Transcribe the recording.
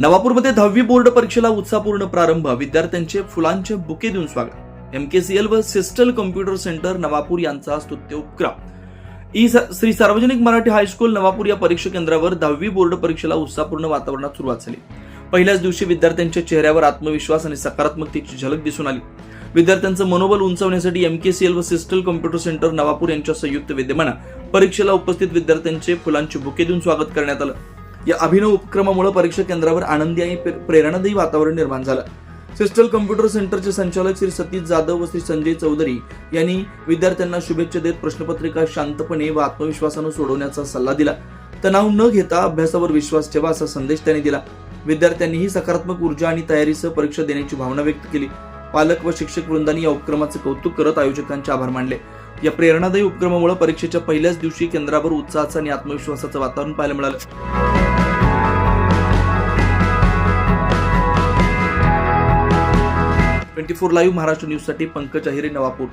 नवापूरमध्ये 10वी बोर्ड परीक्षेला उत्साहपूर्ण प्रारंभ, विद्यार्थ्यांचे फुलांचे बुके देऊन स्वागत. MKCL व सिस्टल कॉम्प्युटर सेंटर नवापूर यांचा स्तुत्य उपक्रम. श्री सार्वजनिक मराठी हायस्कूल नवापूर या परीक्षा केंद्रावर 10वी बोर्ड परीक्षेला उत्साहपूर्ण वातावरणात सुरुवात झाली. पहिल्याच दिवशी विद्यार्थ्यांच्या चेहऱ्यावर आत्मविश्वास आणि सकारात्मकतेची झलक दिसून आली. विद्यार्थ्यांचं मनोबल उंचावण्यासाठी MKCL व सिस्टल कॉम्प्युटर सेंटर नवापूर यांच्या संयुक्त विद्यमाने परीक्षेला उपस्थित विद्यार्थ्यांचे फुलांचे बुके देऊन स्वागत करण्यात आलं. या अभिनव उपक्रमामुळे परीक्षा केंद्रावर आनंदी आणि प्रेरणादायी वातावरण निर्माण झालं. सिस्टल कॉम्प्युटर सेंटरचे संचालक श्री सतीश जाधव व श्री संजय चौधरी यांनी विद्यार्थ्यांना शुभेच्छा देत प्रश्नपत्रिका शांतपणे व आत्मविश्वासाने सोडवण्याचा सल्ला दिला. तणाव न घेता अभ्यासावर विश्वास ठेवा असा संदेश त्यांनी दिला. विद्यार्थ्यांनीही सकारात्मक ऊर्जा आणि तयारीसह परीक्षा देण्याची भावना व्यक्त केली. पालक व शिक्षक वृंदांनी या उपक्रमाचे कौतुक करत आयोजकांचे आभार मानले. या प्रेरणादायी उपक्रमामुळे परीक्षेच्या पहिल्याच दिवशी केंद्रावर उत्साहाचं आणि आत्मविश्वासाचं वातावरण पाहायला मिळालं. 24 लाईव्ह महाराष्ट्र न्यूज साठी पंकज अहिरे, नवापूर.